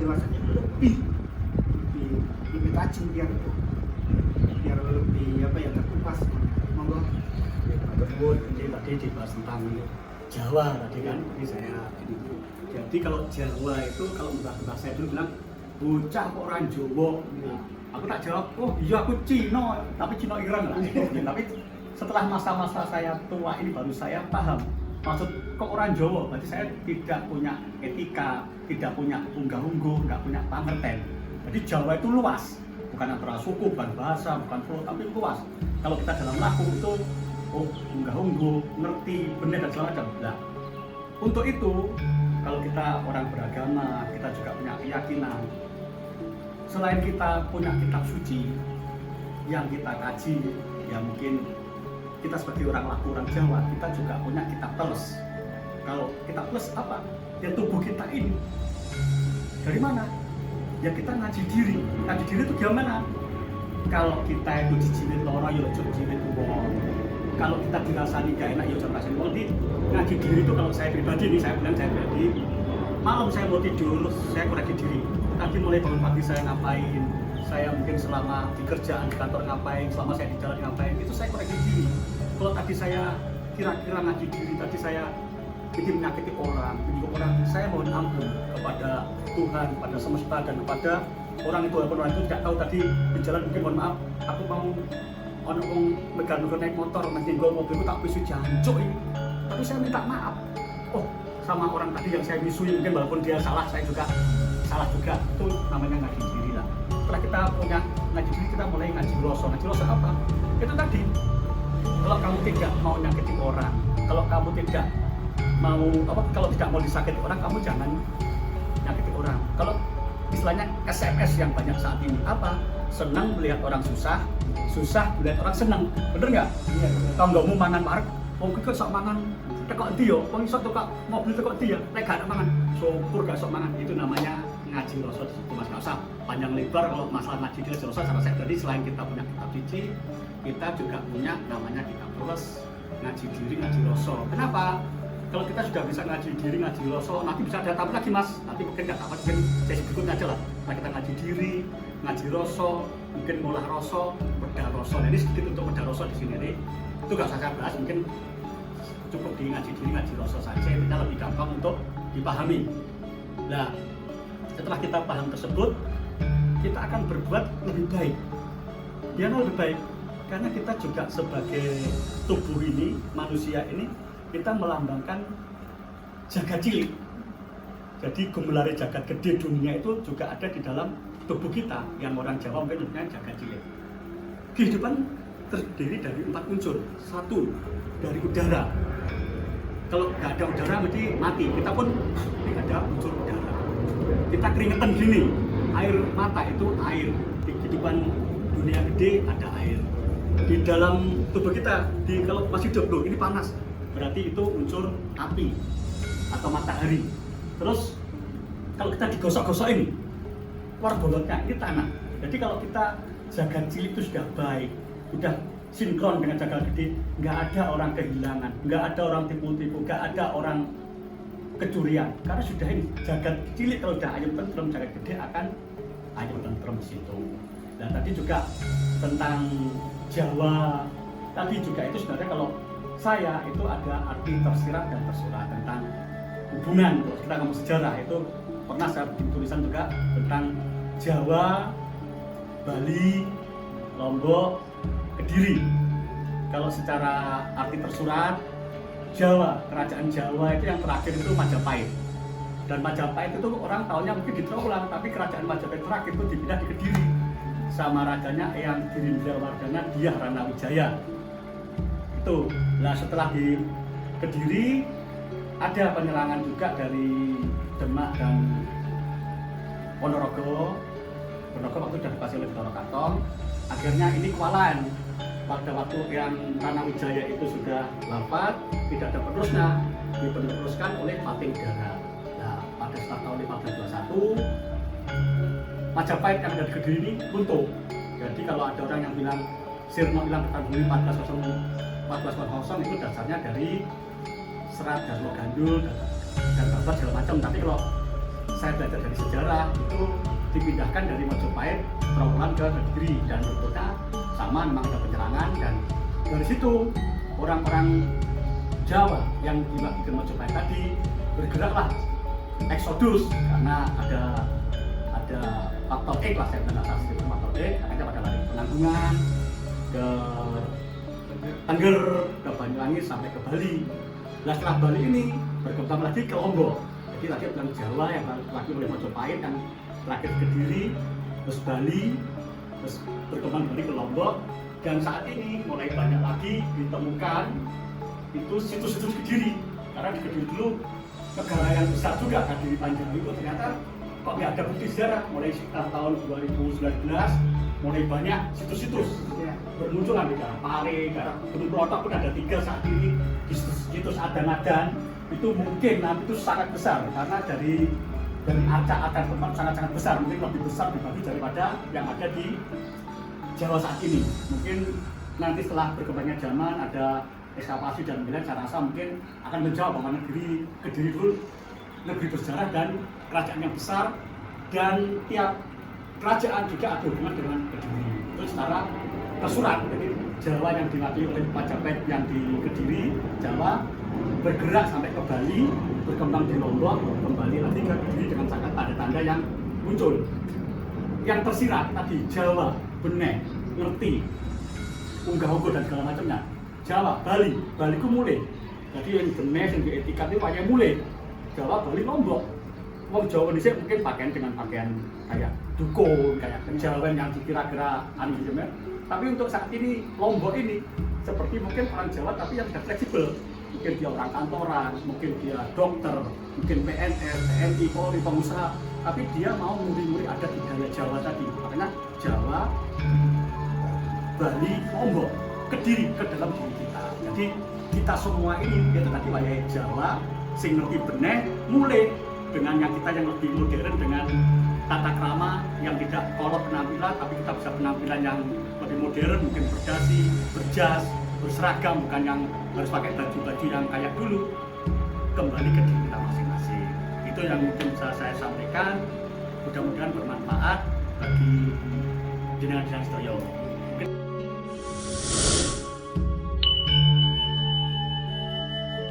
penjelasannya lebih tajam biar lebih apa ya terkupas. Monggo. Betul, jadi tadi dibahas tentang Jawa tadi kan, ini saya ini. Jadi kalau Jawa itu kalau mbah saya dulu bilang bocah kok orang Jawa. Nah, aku tak jawab, oh iya aku Cino, tapi Cino Ireng lah. Tapi setelah masa-masa saya tua ini baru saya paham maksud kok orang Jawa. Berarti saya tidak punya etika, tidak punya unggah-ungguh, nggak punya pangerten. Jadi Jawa itu luas, bukan antara suku, bukan bahasa, bukan pulau, tapi luas. Kalau kita dalam laku itu oh unggah-ungguh, ngerti, benar dan segala macam. Nah, untuk itu kalau kita orang beragama, kita juga punya keyakinan. Selain kita punya kitab suci yang kita kaji, ya mungkin kita sebagai orang laku, orang Jawa, kita juga punya kitab plus. Kalau kitab plus apa? Ya tubuh kita ini. Dari mana? Ya kita ngaji diri. Ngaji diri itu gimana? Kalau kita itu dijilid loro, ya jilid wong. Kalau kita dirasani gak enak, ya jangan rasani wong. Ngaji diri itu kalau saya pribadi nih, saya bilang saya pribadi, malam saya mau tidur, saya koreksi diri. Tadi mulai bangun pagi saya ngapain, saya mungkin selama di kerjaan di kantor ngapain, selama saya di jalan ngapain, itu saya koreksi diri. Kalau tadi saya kira-kira ngaji diri, tadi saya bikin menyakiti orang, saya mohon ampun kepada Tuhan, kepada semesta dan kepada orang itu. Walaupun orang itu tidak tahu tadi di jalan mungkin mohon maaf, aku mau orang megang naik motor, menyenggol mobilku tak pisu jancuk ini. Tapi saya minta maaf. Oh, sama orang tadi yang saya misui mungkin walaupun dia salah, saya juga salah juga. Itu namanya ngaji diri lah. Setelah kita punya ngaji diri, kita mulai ngaji rasa. Ngaji rasa apa? Itu tadi. Kalau kamu tidak mau nyakiti orang, kalau kamu tidak mau kalau tidak mau disakiti orang, kamu jangan nyakiti orang. Kalau istilahnya SMS yang banyak saat ini apa? Senang melihat orang susah, susah melihat orang senang. Bener nggak? Iya. Tanggamu mangan marek, wong iki sok mangan tekok ndi yo, wong iso tekok mobil tekok ndi ya, nek gak ada mangan, syukur gak sok mangan. Itu namanya ngaji rasa di situ Mas. Gak usah panjang lebar kalau masalah ngaji diri rasa. Sama saya tadi selain kita punya kitab suci, kita juga punya namanya kitab plus, ngaji diri, ngaji rasa. Kenapa? Kalau kita sudah bisa ngaji diri, ngaji rasa, nanti bisa ada tamu lagi Mas. Nanti mungkin nggak tamat, mungkin sesi berikutnya aja lah. Nah, kita ngaji diri, ngaji rasa, mungkin ngolah rasa, bedah rasa. Nah, ini sedikit untuk bedah rasa di sini nih. Itu nggak usah saya bahas, mungkin cukup di ngaji diri, ngaji rasa saja. Itu lebih gampang untuk dipahami. Nah, setelah kita paham tersebut, kita akan berbuat lebih baik. Biar lebih baik, karena kita juga sebagai tubuh ini, manusia ini, kita melambangkan jagat cilik. Jadi gemelare jagat gede dunia itu juga ada di dalam tubuh kita. Yang orang Jawa mungkin nyebutnya jagat cilik. Kehidupan terdiri dari 4 unsur. 1, dari udara. Kalau nggak ada udara mesti mati. Kita pun tidak ada unsur udara. Kita keringetan gini, air mata itu air. Di kehidupan dunia gede ada air. Di dalam tubuh kita, kalau masih hidup loh, ini panas. Berarti itu unsur api atau matahari. Terus kalau kita digosok-gosok ini, keluar bolotnya ini tanah. Jadi kalau kita jaga cilik itu sudah baik, sudah sinkron dengan jaga gede, nggak ada orang kehilangan, nggak ada orang tipu-tipu, nggak ada orang kecurian. Karena sudah ini jaga cilik, kalau sudah ayam tentrem, jaga gede akan ayam tentrem di situ. Dan tadi juga tentang Jawa, tadi juga itu sebenarnya kalau saya itu ada arti tersirat dan tersurat tentang hubungan. Kalau kita ngomong sejarah itu pernah saya bikin tulisan juga tentang Jawa, Bali, Lombok, Kediri. Kalau secara arti tersurat, Jawa, kerajaan Jawa itu yang terakhir itu Majapahit. Dan Majapahit itu orang tahunya mungkin di Trowulan, tapi kerajaan Majapahit terakhir itu dipindah di Kediri sama rajanya yang Girindrawardhana Dyah Ranawijaya. Itu. Nah, setelah di Kediri ada penyerangan juga dari Demak dan Ponorogo. Ponorogo waktu sudah dikuasai oleh Bathara Katong. Akhirnya ini kewalahan. Pada waktu yang Ranawijaya itu sudah wafat, tidak ada penerusnya, dipeneruskan oleh Patih Udara. Nah, pada setelah tahun 1521, Majapahit yang ada di Kediri ini runtuh. Jadi kalau ada orang yang bilang Sirno bilang Kertanbumi 1400 itu dasarnya dari serat Darmo Gandul dan kabar segala macam. Tapi kalau saya belajar dari sejarah itu dipindahkan dari Majapahit Trawulan ke Kediri dan bentuknya sama, memang ada penyerangan, dan dari situ orang-orang Jawa yang dibagi ke Majapahit tadi bergeraklah eksodus karena ada faktor X lah, saya bilang asal itu faktor X, akhirnya pada lari Penanggungan ke Tengger, ke Banyuwangi sampai ke Bali. Nah setelah Bali ini berkembang lagi ke Lombok. Jadi tadi bilang Jawa yang lagi oleh Majapahit, yang terakhir Kediri, terus Bali, terus berkembang kembali ke Lombok, dan saat ini mulai banyak lagi ditemukan itu situs-situs Kediri. Karena di Kediri dulu negara yang besar juga, Kediri Panjang itu ternyata kok nggak ada bukti sejarah. Mulai sekitar tahun 2019 mulai banyak situs-situs bermunculan di daerah Pare, daerah Gunung Klothok pun ada 3 saat ini. Di situs Adan-Adan itu mungkin nanti itu sangat besar karena dari arca tempat sangat-sangat besar, mungkin lebih besar dibanding daripada yang ada di Jawa saat ini. Mungkin nanti setelah berkembangnya zaman ada ekskavasi dan lain-lain, saya rasa mungkin akan menjawab bahwa Kediri dulu negeri bersejarah dan kerajaan yang besar, dan tiap kerajaan juga ada hubungan dengan Kediri itu secara tersurat. Jadi Jawa yang diwakili oleh Majapahit yang di Kediri, Jawa bergerak sampai ke Bali, berkembang di Lombok, kembali lagi ke Kediri dengan sangat tanda-tanda yang muncul. Yang tersirat tadi Jawa, Benek, Ngerti, Unggah-ungguh dan segala macamnya. Jawa, Bali ku mulai. Jadi yang Benek, yang di etikat itu banyak mulai. Jawa, Bali, Lombok. Wong Jawa Indonesia mungkin pakaian dengan pakaian kayak dukun, kayak kejawen yang dikira-kira aneh. Tapi untuk saat ini Lombok ini seperti mungkin orang Jawa tapi yang sudah fleksibel. Mungkin dia orang kantoran, mungkin dia dokter, mungkin PNS, TNI, Polri, pengusaha, tapi dia mau muri-muri adat budaya Jawa tadi. Makanya Jawa, Bali, Lombok, Kediri ke dalam diri kita. Jadi kita semua ini kita tadi wayai Jawa, sing ngerti benek, mulai dengan yang kita yang lebih modern, dengan tata krama yang tidak kolot penampilan, tapi kita bisa penampilan yang lebih modern, mungkin berdasi, berjas, berseragam, bukan yang harus pakai baju-baju yang kayak dulu. Kembali ke diri kita masing-masing. Itu yang mungkin bisa saya sampaikan. Mudah-mudahan bermanfaat bagi jenengan sedaya.